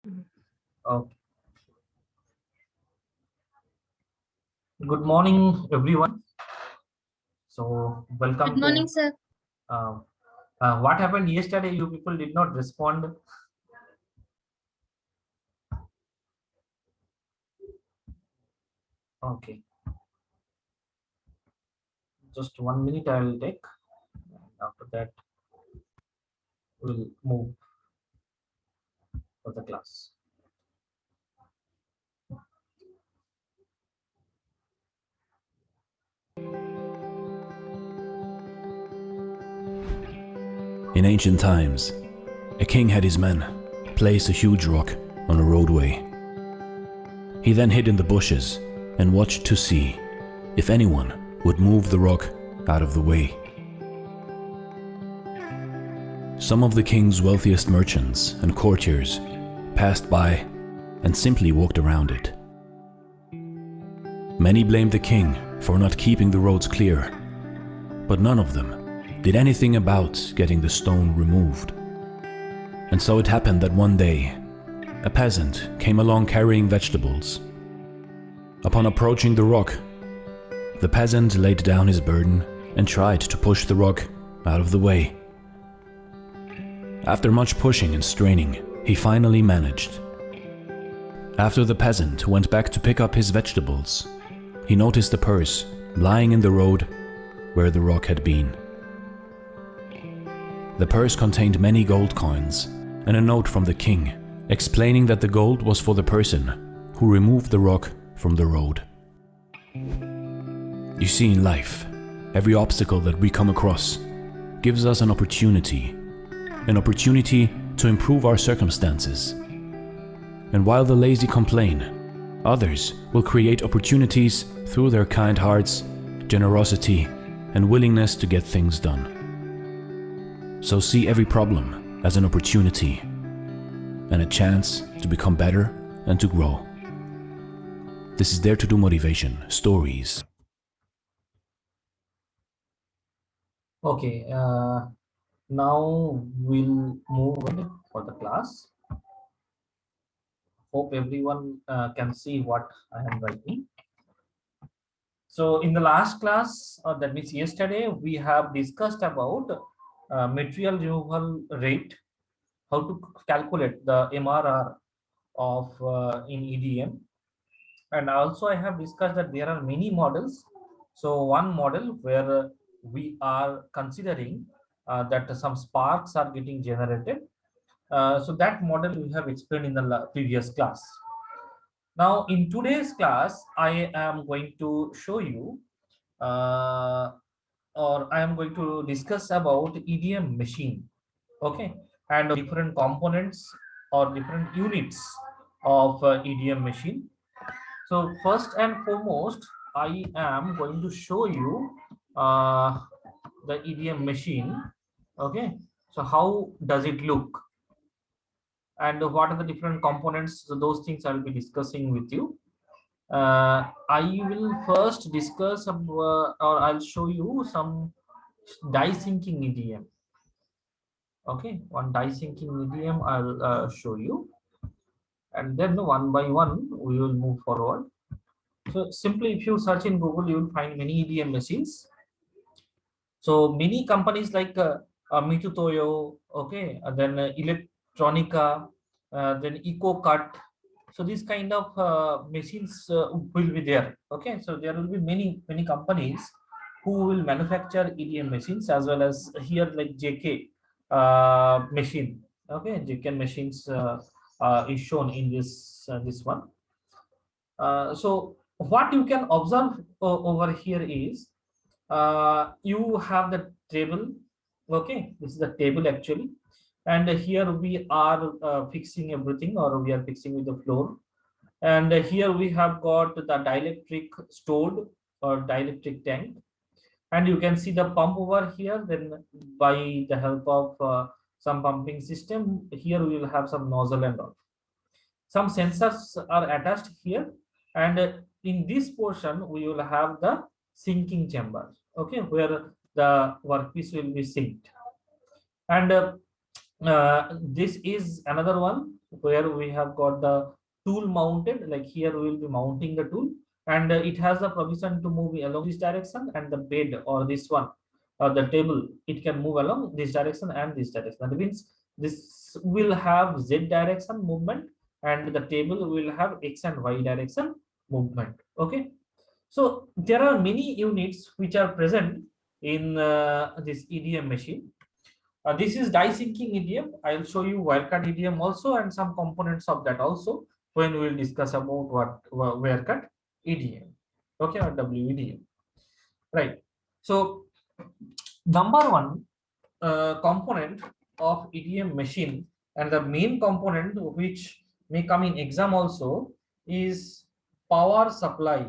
Okay. Good morning, everyone. So, Good welcome morning, to sir. uh, what happened yesterday. You people did not respond. Okay, just 1 minute I will take. After that, we'll move for the class. In ancient times, a king had his men place a huge rock on a roadway. He then hid in the bushes and watched to see if anyone would move the rock out of the way. Some of the king's wealthiest merchants and courtiers passed by and simply walked around it. Many blamed the king for not keeping the roads clear, but none of them did anything about getting the stone removed. And so it happened that one day, a peasant came along carrying vegetables. Upon approaching the rock, the peasant laid down his burden and tried to push the rock out of the way. After much pushing and straining, he finally managed. After the peasant went back to pick up his vegetables, he noticed a purse lying in the road where the rock had been. The purse contained many gold coins and a note from the king explaining that the gold was for the person who removed the rock from the road. You see, in life, every obstacle that we come across gives us an opportunity to improve our circumstances. And while the lazy complain, others will create opportunities through their kind hearts, generosity, and willingness to get things done. So see every problem as an opportunity and a chance to become better and to grow. This is Dare to Do Motivation Stories. Okay. Now we'll move on for the class. Hope everyone can see what I am writing. So, in the last class, that means yesterday, we have discussed about material removal rate, how to calculate the MRR of in EDM, and also I have discussed that there are many models. So, one model where we are considering that some sparks are getting generated. So that model we have explained in the previous class. Now, in today's class, I am going to show you uh, or I am going to discuss about EDM machine, okay, and different components or different units of EDM machine. So first and foremost, I am going to show you the EDM machine, okay. So how does it look, and what are the different components? So those things I will be discussing with you. I will first discuss or I'll show you some die sinking EDM. Okay, one die sinking EDM I'll show you, and then one by one we will move forward. So simply, if you search in Google, you will find many EDM machines. So many companies like Mitutoyo, okay, then Electronica, then EcoCut. So these kind of machines will be there. Okay, so there will be many companies who will manufacture EDM machines, as well as here like JK machine. Okay, JK machines is shown in this one. So what you can observe over here is you have the table. Okay, this is the table actually, and here we are fixing everything, or we are fixing with the floor. And here we have got the dielectric stored or dielectric tank, and you can see the pump over here. Then by the help of some pumping system, here we will have some nozzle and all. Some sensors are attached here, and in this portion we will have the sinking chamber, okay, where the workpiece will be synced. And this is another one. where we have got the tool mounted, like here we will be mounting the tool, and it has the provision to move along this direction, and the bed or this one or the table, it can move along this direction and this direction. That means this will have z direction movement, and the table will have x and y direction movement. Okay, so there are many units which are present in this EDM machine. This is die sinking EDM. I'll show you wirecut EDM also and some components of that also when we'll discuss about what wirecut EDM. Okay, or WEDM. Right. So number one component of EDM machine, and the main component which may come in exam also, is power supply.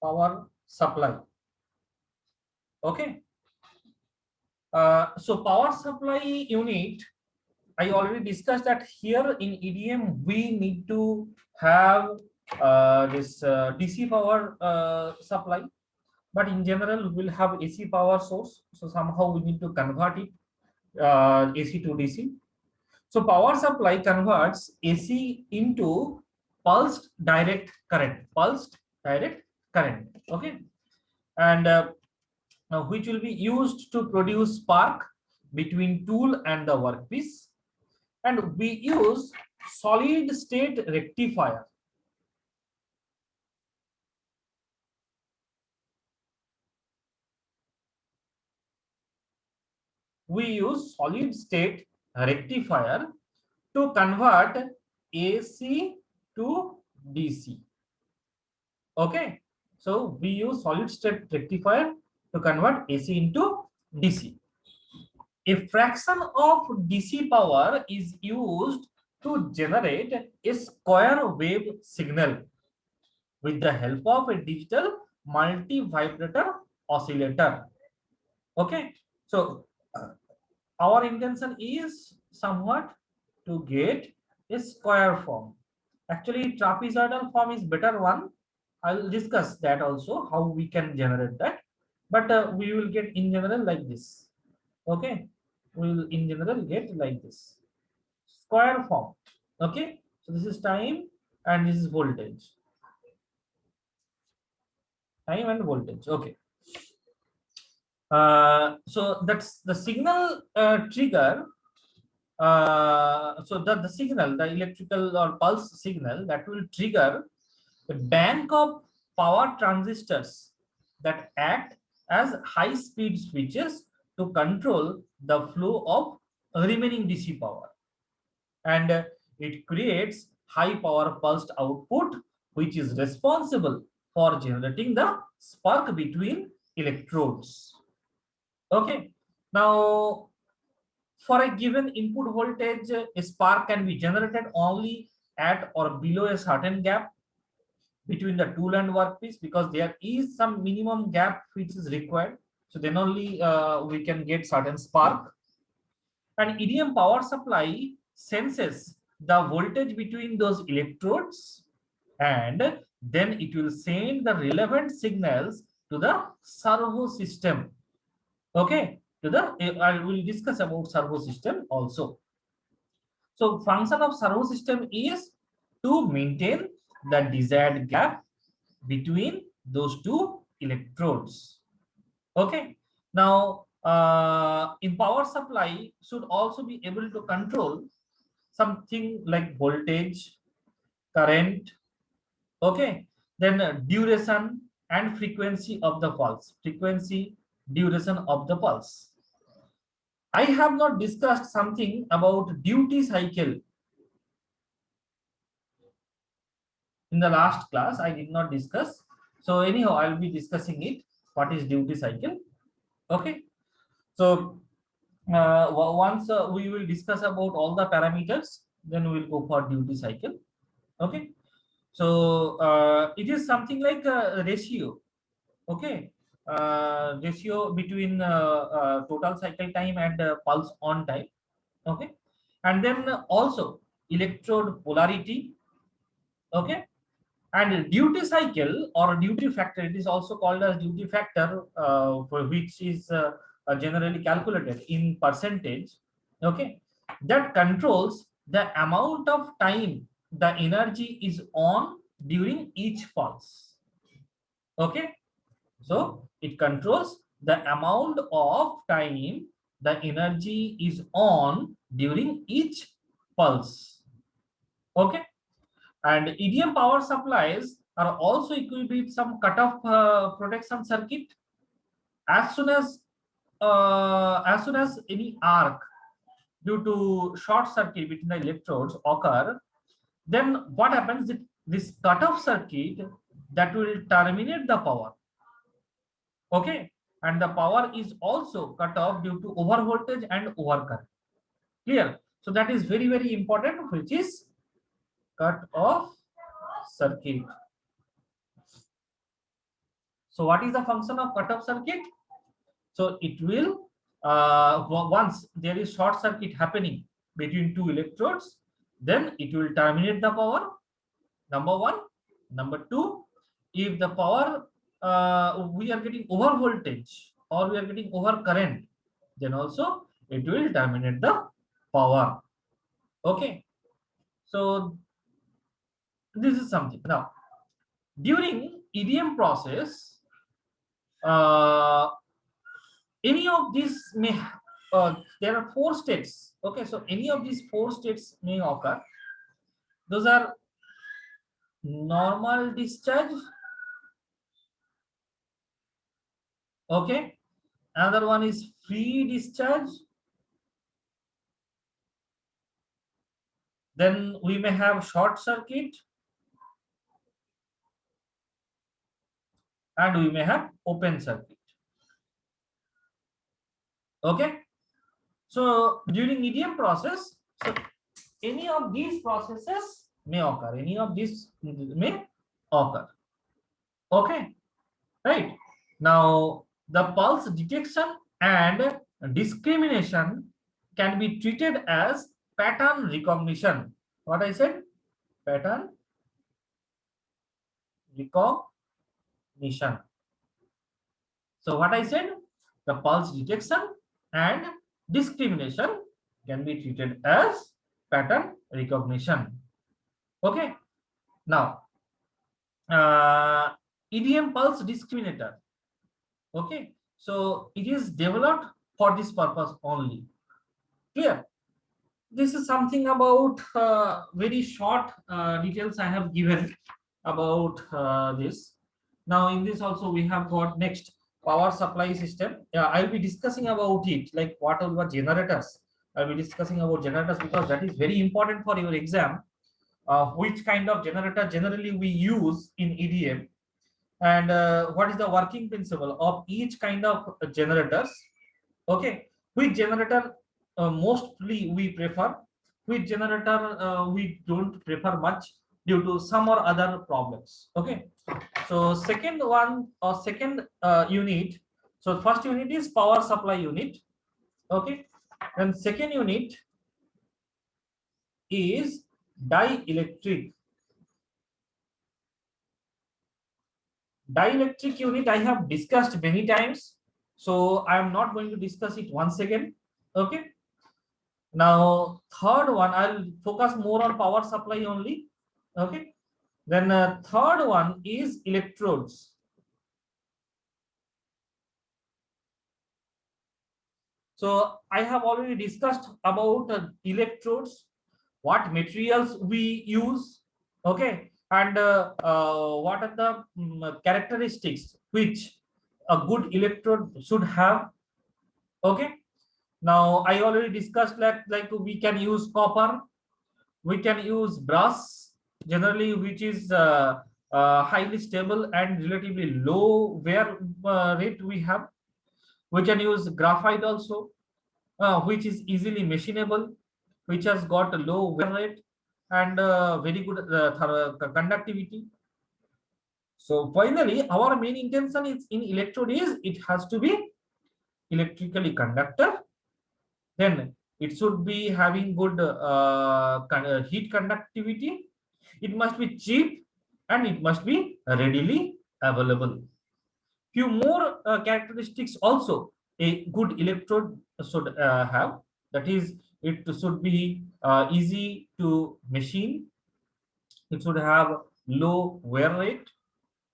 Power supply. Okay. So power supply unit, I already discussed that here in EDM we need to have this DC power supply, but in general we'll have AC power source. So somehow we need to convert it AC to DC. So power supply converts AC into pulsed direct current. Pulsed direct current. Okay, and which will be used to produce spark between tool and the workpiece. And we use solid state rectifier. We use solid state rectifier to convert AC to DC. Okay, so we use solid state rectifier to convert AC into DC. A fraction of DC power is used to generate a square wave signal with the help of a digital multi-vibrator oscillator. Okay, so our intention is somewhat to get a square form. Actually, trapezoidal form is better one. I'll discuss that also, how we can generate that. But we will get in general like this. Okay, we will in general get like this square form. Okay, so this is time and this is voltage. Time and voltage. Okay. So that's the signal trigger. So the signal, the electrical or pulse signal, that will trigger a bank of power transistors that act as high speed switches to control the flow of remaining DC power. And it creates high power pulsed output, which is responsible for generating the spark between electrodes. Okay, now for a given input voltage, a spark can be generated only at or below a certain gap between the tool and workpiece, because there is some minimum gap which is required. So then only we can get certain spark. And EDM power supply senses the voltage between those electrodes, and then it will send the relevant signals to the servo system. Okay, to the I will discuss about servo system also. So function of servo system is to maintain the desired gap between those two electrodes. Okay, now in power supply should also be able to control something like voltage, current. Okay, then duration and frequency of the pulse. Frequency, duration of the pulse. I have not discussed something about duty cycle. In the last class, I did not discuss. So anyhow, I'll be discussing it. What is duty cycle? Okay. So once we will discuss about all the parameters, then we'll go for duty cycle. Okay. So it is something like a ratio. Okay. Ratio between total cycle time and pulse on time. Okay, and then also electrode polarity. Okay, and duty cycle or duty factor, it is also called as duty factor, for which is generally calculated in percentage, okay, that controls the amount of time the energy is on during each pulse. Okay, so it controls the amount of time the energy is on during each pulse. Okay, and EDM power supplies are also equipped with some cutoff protection circuit. As soon as any arc due to short circuit between the electrodes occur, then what happens is this cutoff circuit that will terminate the power. Okay, and the power is also cut off due to over voltage and over current. Clear? So that is very, very important, which is cut off circuit. So what is the function of cut off circuit? So it will once there is short circuit happening between two electrodes, then it will terminate the power. Number one. Number two, if the power we are getting over voltage or we are getting over current, then also it will terminate the power. Okay, so this is something. Now during EDM process, uh, any of these may there are four states. Okay, so any of these four states may occur. Those are normal discharge. Okay, another one is free discharge. Then we may have short circuit, and we may have open circuit. Okay, so during EDM process, so any of these processes may occur. Any of these may occur. Okay, right. Now the pulse detection and discrimination can be treated as pattern recognition. What I said? Pattern recognition. So what I said? The pulse detection and discrimination can be treated as pattern recognition. Okay. Now, EDM pulse discriminator. Okay. So it is developed for this purpose only. Clear? This is something about very short details I have given about this. Now in this also we have got next power supply system. I'll be discussing about it, like what are the generators. I'll be discussing about generators because that is very important for your exam. Which kind of generator generally we use in EDM, and what is the working principle of each kind of generators. Okay, which generator mostly we prefer, which generator we don't prefer much due to some or other problems. Okay, so second one or second unit, so first unit is power supply unit. Okay, and second unit is dielectric. Dielectric unit I have discussed many times, so I am not going to discuss it once again. Okay, now third one I'll focus more on power supply only. Okay, then third one is electrodes. So I have already discussed about electrodes, what materials we use. Okay, and what are the characteristics which a good electrode should have. Okay, now I already discussed like we can use copper, we can use brass generally, which is highly stable and relatively low wear rate we have. We can use graphite also, which is easily machinable, which has got a low wear rate and very good conductivity. So finally, our main intention is in electrode is it has to be electrically conductor. Then it should be having good heat conductivity. It must be cheap and it must be readily available. Few more characteristics also a good electrode should have. That is, it should be easy to machine. It should have low wear rate.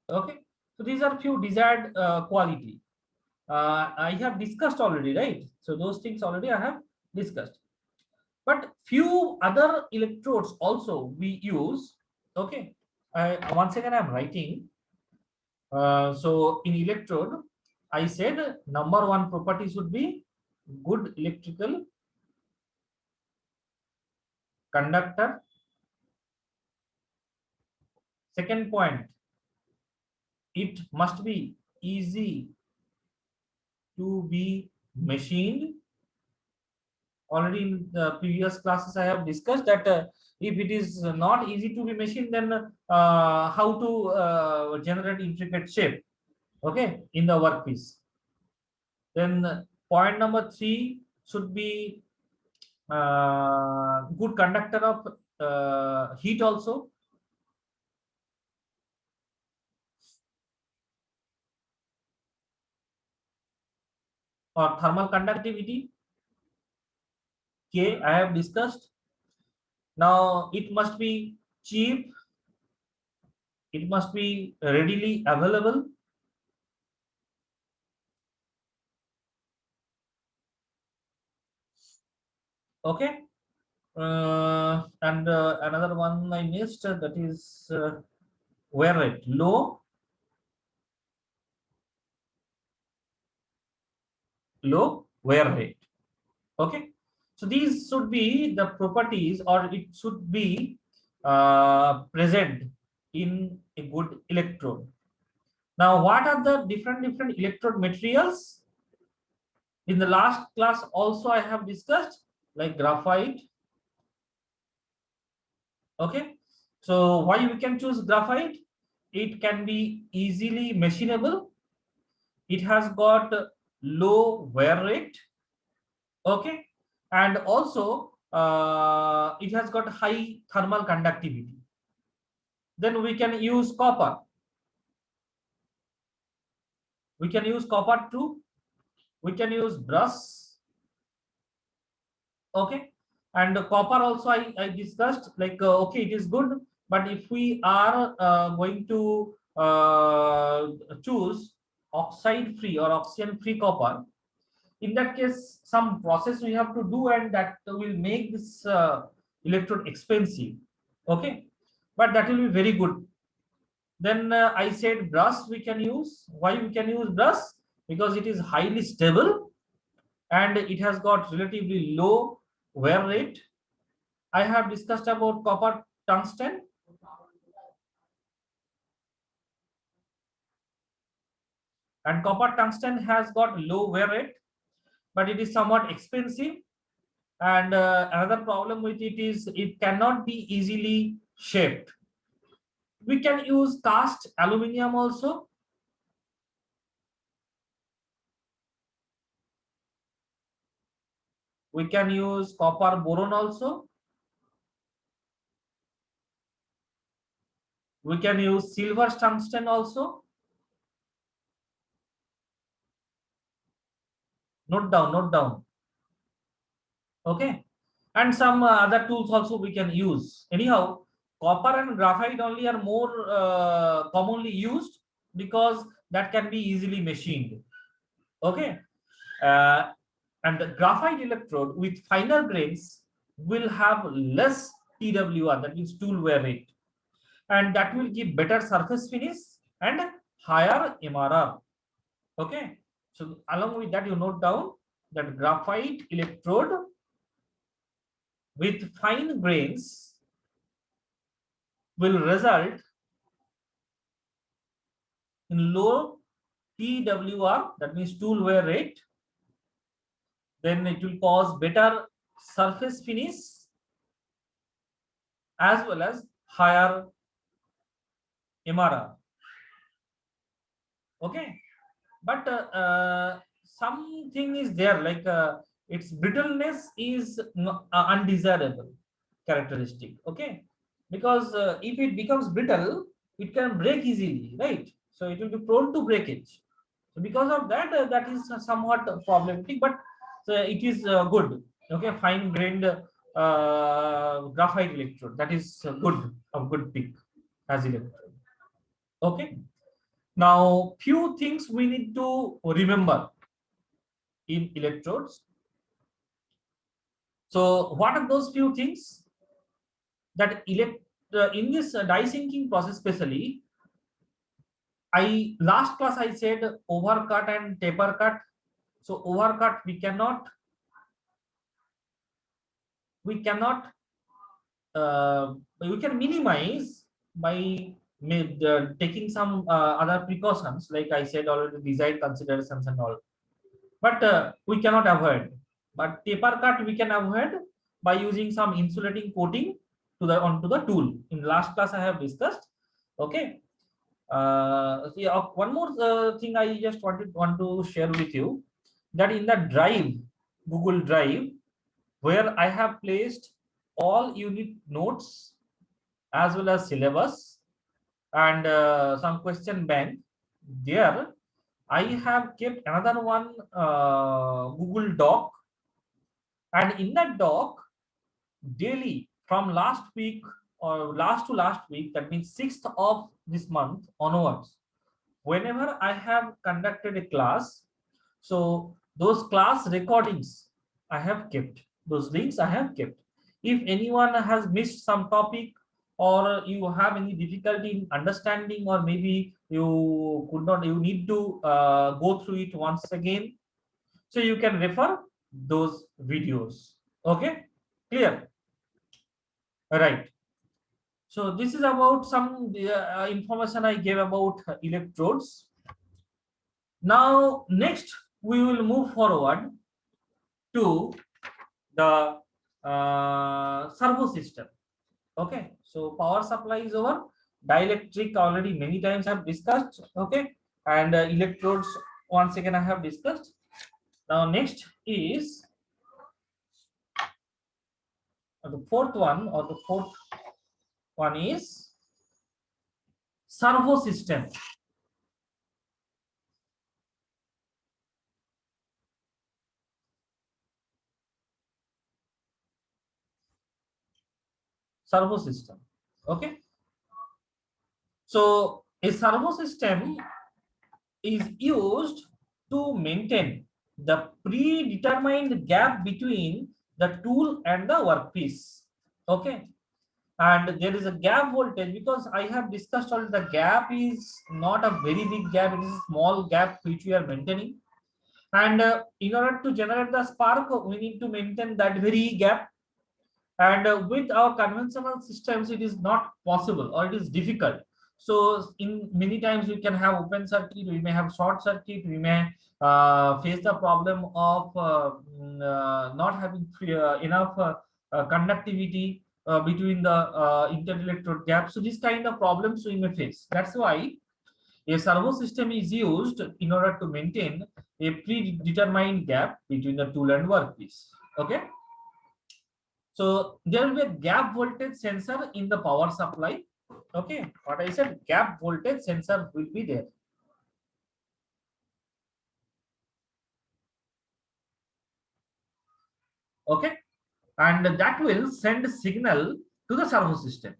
Okay, so these are few desired quality. I have discussed already, right? So those things already I have discussed. But few other electrodes also we use. Okay, once again I'm writing. So in electrode, I said number one property should be good electrical conductor. Second point, it must be easy to be machined. Already in the previous classes, I have discussed that if it is not easy to be machined, then how to generate intricate shape, okay, in the workpiece. Then point number three should be good conductor of heat also. Or thermal conductivity. K, I have discussed. Now it must be cheap. It must be readily available. Okay. And another one I missed, that is wear rate, low wear rate. Okay, so these should be the properties, or it should be present in a good electrode. Now what are the different electrode materials? In the last class also I have discussed, like graphite. Okay, so why we can choose graphite? It can be easily machinable. It has got low wear rate. Okay, and also it has got high thermal conductivity. Then we can use copper. We can use copper too. We can use brass. Okay, and copper also I discussed, like okay, it is good, but if we are going to choose oxide free or oxygen free copper, in that case some process we have to do, and that will make this electrode expensive. Okay, but that will be very good. Then I said brass we can use. Why we can use brass? Because it is highly stable and it has got relatively low wear rate. I have discussed about copper tungsten. And copper tungsten has got low wear rate, but it is somewhat expensive. And another problem with it is it cannot be easily shaped. We can use cast aluminium also. We can use copper boron also. We can use silver tungsten also. Note down, note down. Okay, and some other tools also we can use. Anyhow, copper and graphite only are more commonly used because that can be easily machined. Okay, uh, and the graphite electrode with finer grains will have less TWR, that means tool wear rate, and that will give better surface finish and higher MRR. Okay, so along with that, you note down that graphite electrode with fine grains will result in low TWR, that means tool wear rate. Then it will cause better surface finish as well as higher MRR. Okay, but something is there, like its brittleness is undesirable characteristic. Okay, because if it becomes brittle, it can break easily, right? So it will be prone to breakage. So because of that, that is somewhat problematic, but it is good. Okay, fine grained graphite electrode, that is good, a good pick as electrode. Okay, now few things we need to remember in electrodes. So what are those few things? That in this die sinking process especially, I last class I said overcut and taper cut. So overcut we cannot we can minimize by taking some other precautions, like I said already, design considerations and all, but we cannot avoid. But taper cut we can avoid by using some insulating coating to the onto the tool. In last class I have discussed. Okay, yeah, one more thing I just want to share with you, that in the drive, Google Drive, where I have placed all unit notes as well as syllabus and some question bank. There I have kept another one Google Doc, and in that doc, daily from last week or last to last week, that means 6th of this month onwards, whenever I have conducted a class, so those class recordings I have kept, those links I have kept. If anyone has missed some topic, or you have any difficulty in understanding, or maybe you could not, you need to go through it once again, so you can refer those videos. Okay, clear? Right. So this is about some information I gave about electrodes. Now, next we will move forward to the servo system. Okay, so power supply is over. Dielectric already many times have discussed. Okay, and electrodes once again I have discussed. Now, next is the fourth one, or the fourth one is servo system. Servo system. Okay, so a servo system is used to maintain the predetermined gap between the tool and the workpiece. Okay, and there is a gap voltage, because I have discussed already, the gap is not a very big gap, it is a small gap which we are maintaining. And in order to generate the spark, we need to maintain that very gap. And with our conventional systems, it is not possible, or it is difficult. So in many times we can have open circuit, we may have short circuit, we may face the problem of not having enough conductivity between the interelectrode gap. So this kind of problems we may face. That's why a servo system is used in order to maintain a predetermined gap between the tool and workpiece. Okay, so there will be a gap voltage sensor in the power supply. Okay, what I said, gap voltage sensor will be there. Okay, and that will send signal to the servo system.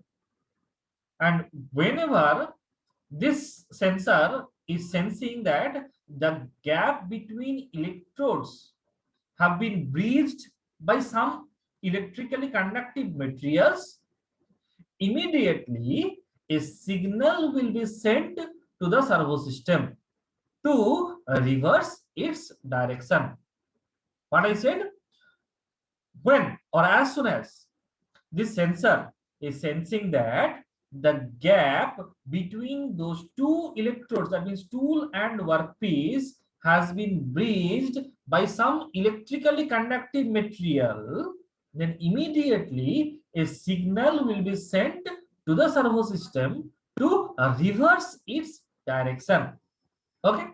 And whenever this sensor is sensing that the gap between electrodes have been breached by some electrically conductive materials, immediately a signal will be sent to the servo system to reverse its direction. What I said, when or as soon as this sensor is sensing that the gap between those two electrodes, that means tool and workpiece, has been breached by some electrically conductive material, then immediately a signal will be sent to the servo system to reverse its direction. Okay,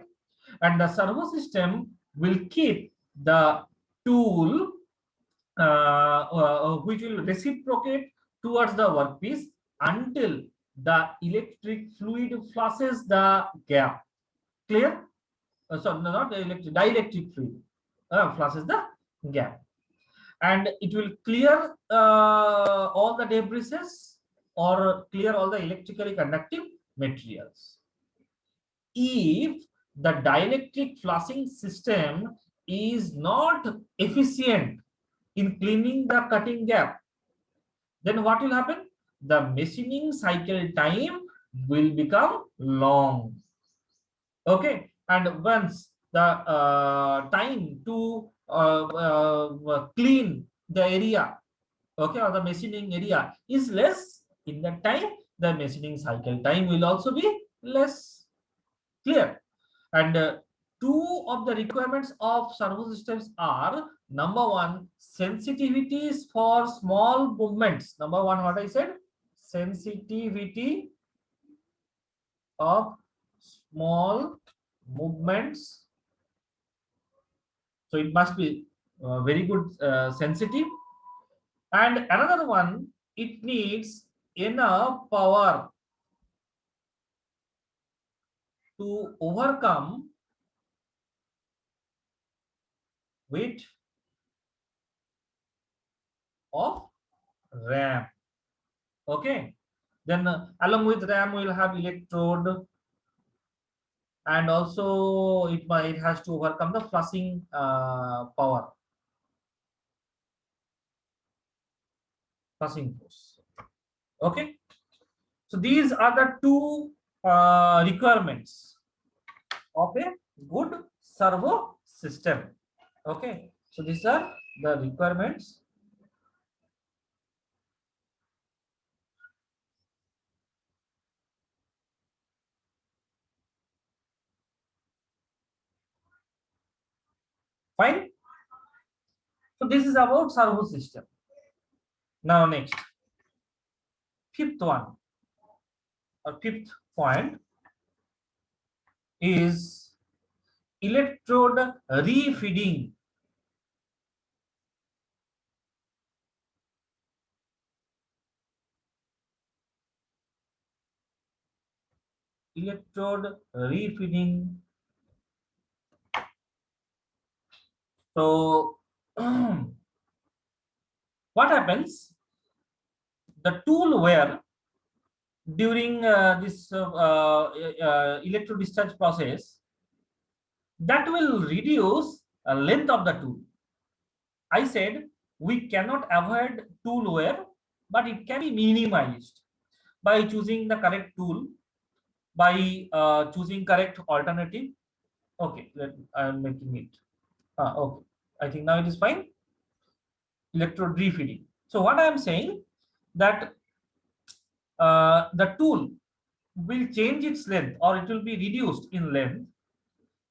and the servo system will keep the tool which will reciprocate towards the workpiece until the electric fluid flushes the gap. Clear? sorry, no, not electric, dielectric fluid flushes the gap, and it will clear all the debris or clear all the electrically conductive materials. If the dielectric flushing system is not efficient in cleaning the cutting gap, then what will happen? The machining cycle time will become long. Okay, and once the time to clean the area, okay, or the machining area is less, in that time the machining cycle time will also be less. Clear? And two of the requirements of servo systems are: number one, sensitivities for small movements. Number one, what I said, sensitivity of small movements. So it must be very good sensitive. And another one, it needs enough power to overcome weight of RAM. Okay, then along with RAM we'll have electrode, and also it has to overcome the flushing power, flushing force. Okay, so these are the two requirements of a good servo system. Okay, so these are the requirements. Fine. So this is about servo system. Now next, fifth one or fifth point is electrode refeeding. Electrode refeeding. So what happens? The tool wear during this electrode discharge process, that will reduce length of the tool. I said we cannot avoid tool wear, but it can be minimized by choosing the correct tool, by choosing correct alternative. Okay, I am making it. Okay, I think now it is fine. Electrode refeeding. So what I am saying, that the tool will change its length, or it will be reduced in length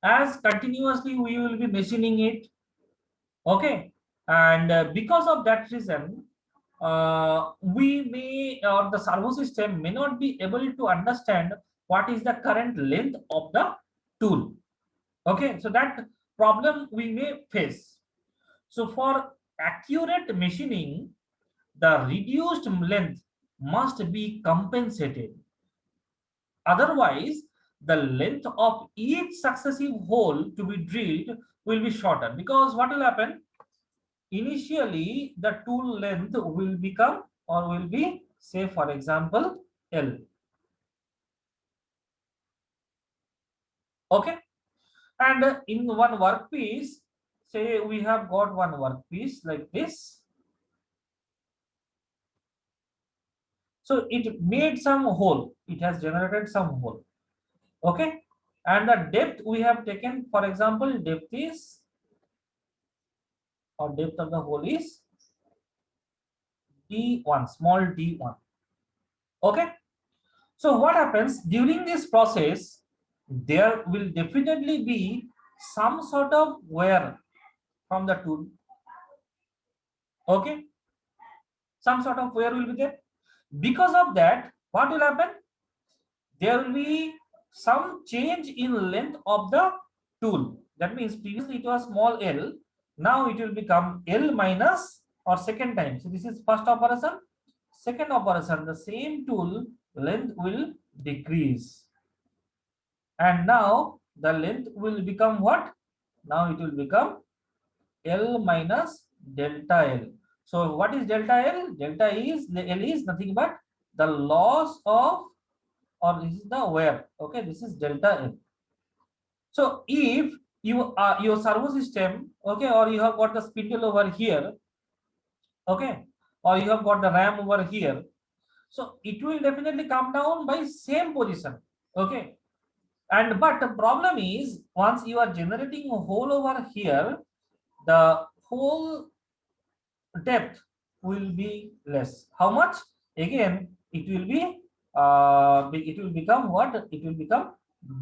as continuously we will be machining it. Okay, and because of that reason, we may, or the servo system may not be able to understand what is the current length of the tool. Okay, so that problem we may face. So for accurate machining, the reduced length must be compensated. Otherwise, the length of each successive hole to be drilled will be shorter, because what will happen? Initially, the tool length will become, or will be, say for example, L. Okay, and in one workpiece, say we have got one workpiece like this. So it made some hole, it has generated some hole. Okay, and the depth we have taken, for example, depth is, or depth of the hole is d1, small d1. Okay, so what happens during this process? There will definitely be some sort of wear from the tool. Okay, some sort of wear will be there. Because of that, what will happen? There will be some change in length of the tool. That means previously it was small l, now it will become l minus, or second time. So this is first operation. Second operation, the same tool length will decrease, and now the length will become what? Now it will become L minus delta L. So what is delta L? Delta L is nothing but the loss of, or this is the wear. Okay, this is delta L. So if you are your servo system, okay, or you have got the spindle over here, okay, or you have got the ram over here, so it will definitely come down by same position, okay. And but the problem is, once you are generating a hole over here, the hole depth will be less. How much? Again, it will be it will become what? It will become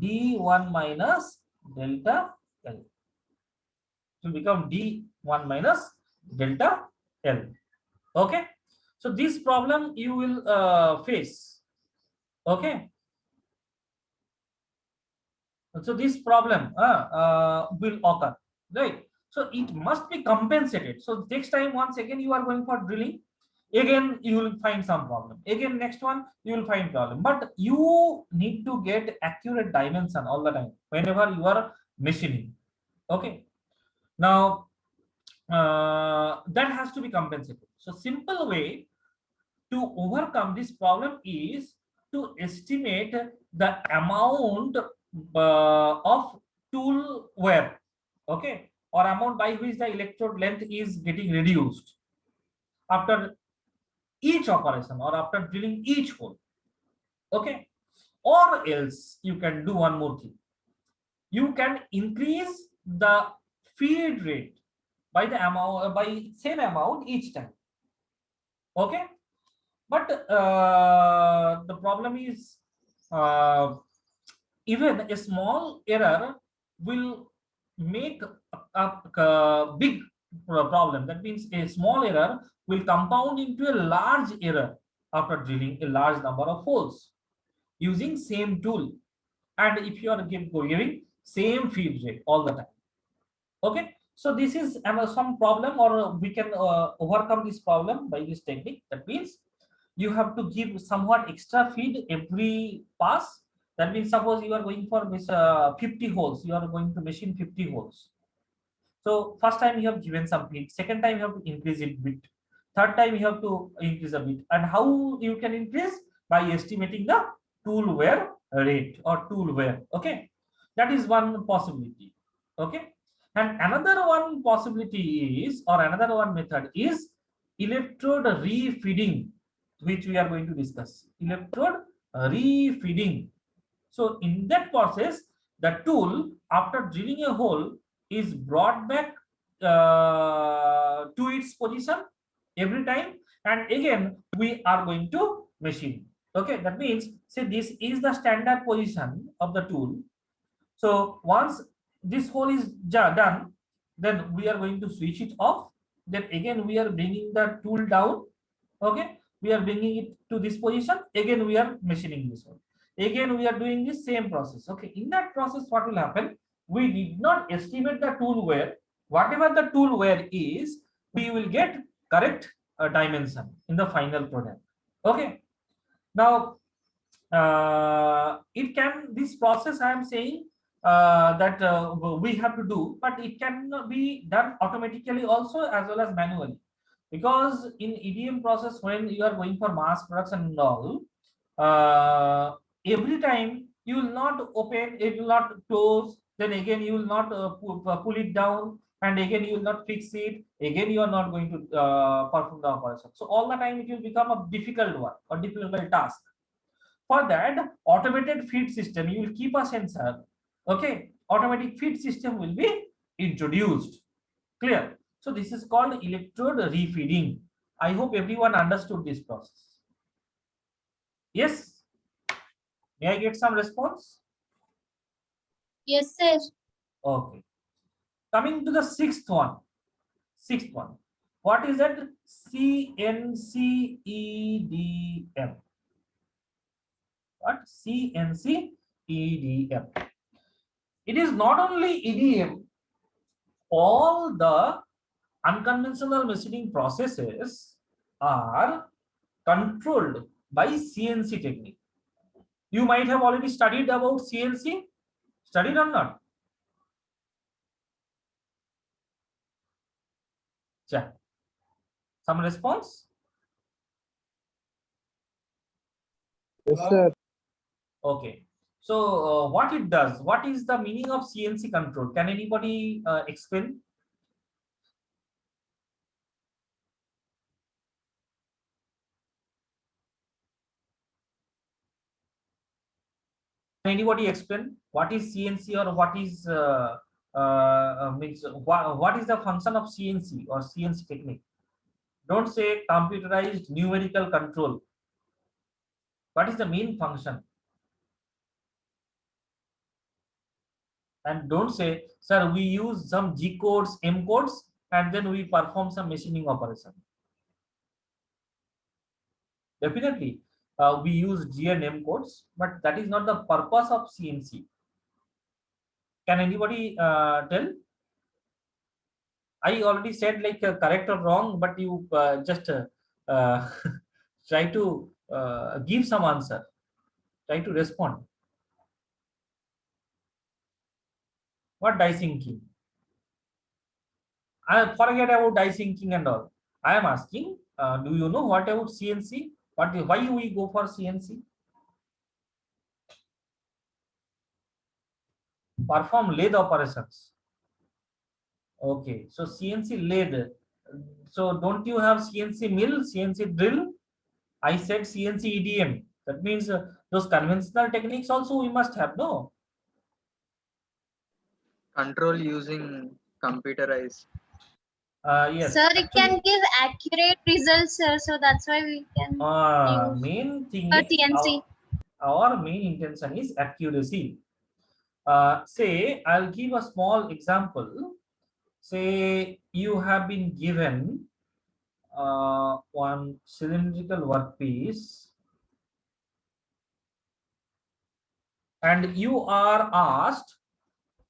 d1 minus delta L. It will become d1 minus delta L. Okay. So this problem you will face. Okay. So this problem will occur, right? So it must be compensated. So next time, once again you are going for drilling, again you will find some problem. Again next one you will find problem. But you need to get accurate dimension all the time whenever you are machining. Okay. Now that has to be compensated. So simple way to overcome this problem is to estimate the amount of tool wear, okay, or amount by which the electrode length is getting reduced after each operation or after drilling each hole, okay. Or else you can do one more thing. You can increase the feed rate by the amount, by same amount each time, okay. But the problem is, uh, even a small error will make a big problem. That means a small error will compound into a large error after drilling a large number of holes using same tool, and if you are giving same feed rate all the time. Okay, so this is some problem, or we can overcome this problem by this technique. That means you have to give somewhat extra feed every pass. That means suppose you are going for 50 holes, you are going to machine 50 holes. So first time you have given some feed, second time you have to increase it bit, third time you have to increase a bit. And how you can increase? By estimating the tool wear rate or tool wear. Okay, that is one possibility. Okay, and another one possibility is, or another one method is electrode refeeding, which we are going to discuss. Electrode refeeding. So in that process, the tool after drilling a hole is brought back to its position every time, and again we are going to machine. Okay, that means, say this is the standard position of the tool. So once this hole is done, then we are going to switch it off. Then again we are bringing the tool down. Okay, we are bringing it to this position. Again we are machining this one. Again we are doing the same process. Okay, in that process what will happen? We did not estimate the tool wear. Whatever the tool wear is, we will get correct dimension in the final product. Okay, now it can, this process I am saying that we have to do, but it can be done automatically also as well as manually. Because in EDM process, when you are going for mass production and all, every time you will not open, it will not close, then again you will not pull it down, and again you will not fix it, again you are not going to perform the operation. So all the time it will become a difficult one or difficult task. For that, automated feed system, you will keep a sensor. Okay, automatic feed system will be introduced. Clear? So this is called electrode refeeding. I hope everyone understood this process. Yes? May I get some response? Yes, sir. Okay. Coming to the sixth one. Sixth one. What is that? CNCEDM. What? CNCEDM. It is not only EDM, all the unconventional machining processes are controlled by CNC technique. You might have already studied about CNC. Studied or not? Yeah. Some response? Yes, sir. Okay. So what it does? What is the meaning of CNC control? Can anybody explain? Can anybody explain what is CNC or what is means what is the function of CNC or CNC technique? Don't say computerized numerical control. What is the main function? And don't say, sir, we use some G codes, M codes, and then we perform some machining operation. Definitely, we use G and M codes, but that is not the purpose of CNC. Can anybody tell? I already said like correct or wrong, but you just uh, try to give some answer, try to respond. What die sinking? I forget about die sinking and all. I am asking, do you know what about CNC? Why we go for CNC? Perform lathe operations. Okay, so CNC lathe. So don't you have CNC mill, CNC drill? I said CNC EDM. That means those conventional techniques also we must have, no? Control using computerized. Yes, Sir, it can actually, give accurate results, sir. So that's why we can use main thing a is TNC. our main intention is accuracy. Say, I'll give a small example. Say you have been given one cylindrical workpiece and you are asked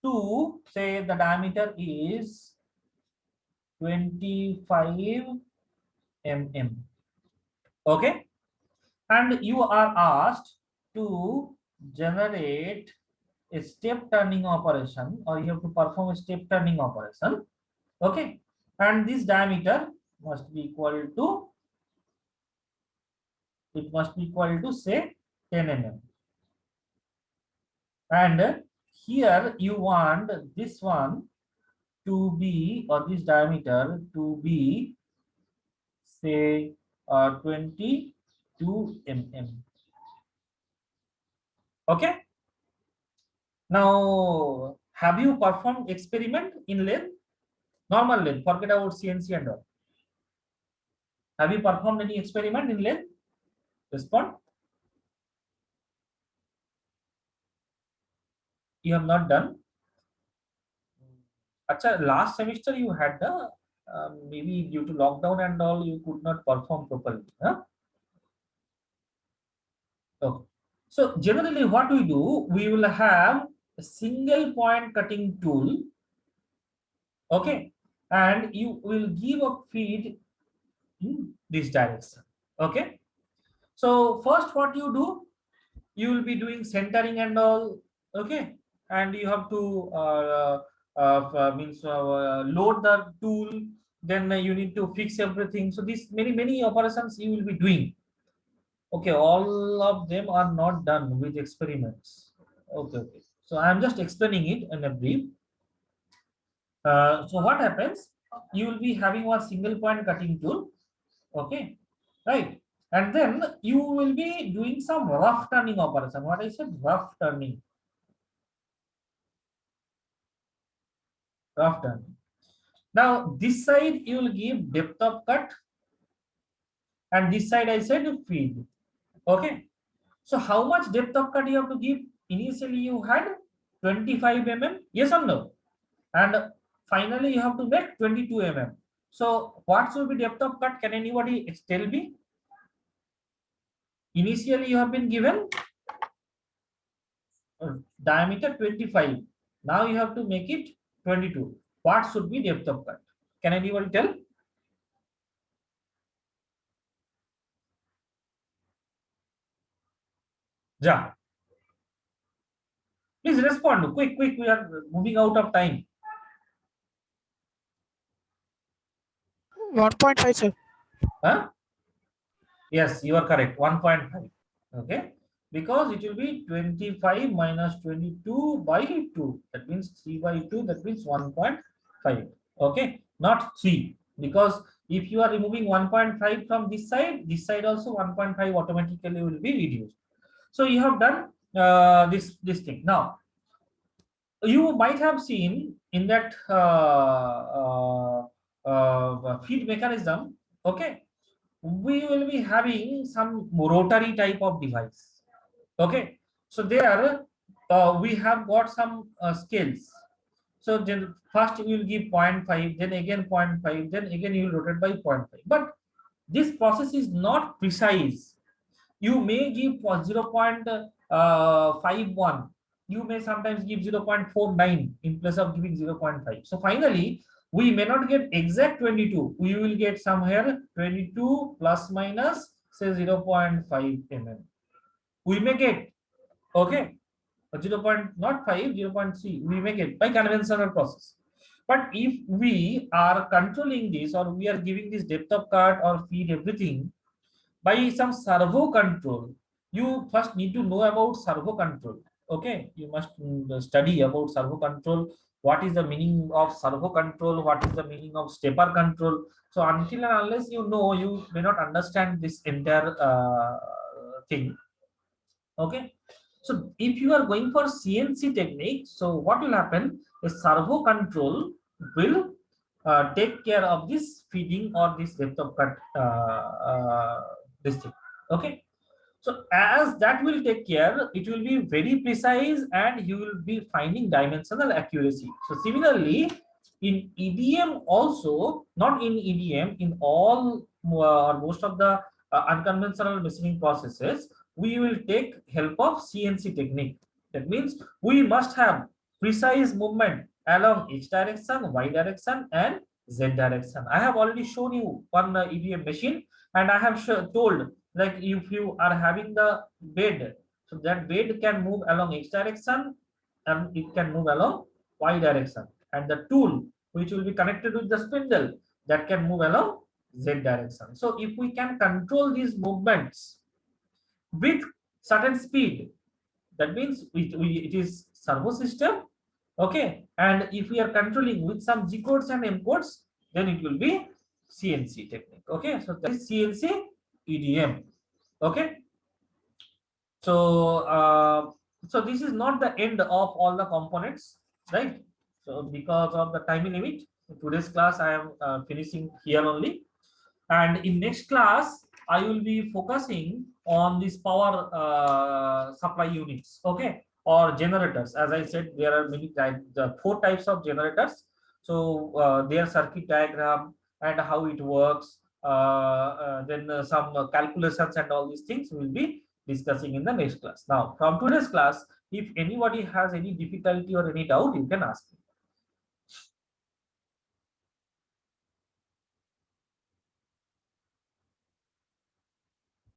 to say the diameter is 25 mm. Okay, and you are asked to generate a step turning operation, or you have to perform a step turning operation. Okay, and this diameter must be equal to, it must be equal to say 10 mm. And here you want this one to be, or this diameter to be say 22 mm. Okay, now have you performed experiment in lathe? Normal lathe, forget about CNC and all. Have you performed any experiment in lathe? Respond. You have not done. Acha, last semester you had the maybe due to lockdown and all you could not perform properly. Huh? Okay. So generally what we do, we will have a single point cutting tool. Okay, and you will give a feed in this direction. Okay, so first what you do, you will be doing centering and all. Okay, and you have to means load the tool, then you need to fix everything. So these many operations you will be doing. Okay, all of them are not done with experiments. Okay, okay, so I am just explaining it in a brief. So what happens, you will be having one single point cutting tool. Okay, right, and then you will be doing some rough turning operation. What I said, rough turning. Rough turning. Now this side you will give depth of cut, and this side I said feed. Okay, so how much depth of cut you have to give? Initially you had 25 mm, yes or no? And finally you have to make 22 mm. So what should be depth of cut? Can anybody tell me? Initially you have been given diameter 25. Now you have to make it 22. What should be depth of cut? Can anybody tell? Ja. Please respond. Quick, quick. We are moving out of time. 1.5, sir. Huh? Yes, you are correct. 1.5. Okay. Because it will be 25 minus 22 by 2. That means 3 by 2. That means 1.5. Okay. Not 3. Because if you are removing 1.5 from this side also 1.5 automatically will be reduced. So you have done this thing. Now, you might have seen in that feed mechanism, okay, we will be having some rotary type of device. Okay, so there we have got some scales. So then first you will give 0.5, then again 0.5, then again you will rotate by 0.5. But this process is not precise. You may give 0.51. You may sometimes give 0.49 in place of giving 0.5. So finally, we may not get exact 22. We will get somewhere 22 plus minus say 0.5 mm. We may get, okay, 0. Not 5, 0.3. We may get by conventional process. But if we are controlling this or we are giving this depth of cut or feed everything by some servo control, you first need to know about servo control. Okay, you must study about servo control. What is the meaning of servo control? What is the meaning of stepper control? So until and unless you know, you may not understand this entire thing. Okay, so if you are going for CNC technique, so what will happen? A servo control will take care of this feeding or this depth of cut this thing. Okay, so as that will take care, it will be very precise and you will be finding dimensional accuracy. So similarly, in EDM also, not in EDM, in all or most of the unconventional machining processes, we will take help of CNC technique. That means we must have precise movement along X direction, Y direction, and Z direction. I have already shown you one EDM machine, and I have told, like, if you are having the bed, so that bed can move along X direction and it can move along Y direction, and the tool which will be connected with the spindle that can move along Z direction. So if we can control these movements with certain speed, that means it is servo system. Okay, and if we are controlling with some G codes and M codes, then it will be CNC technique. Okay, so that is CNC EDM. Okay, so so this is not the end of all the components, right? So because of the time limit, today's class I am finishing here only, and in next class I will be focusing on this power supply units, okay, or generators. As I said, there are many types, the 4 types of generators. So their circuit diagram and how it works, then some calculations and all these things we will be discussing in the next class. Now from today's class, if anybody has any difficulty or any doubt, you can ask me.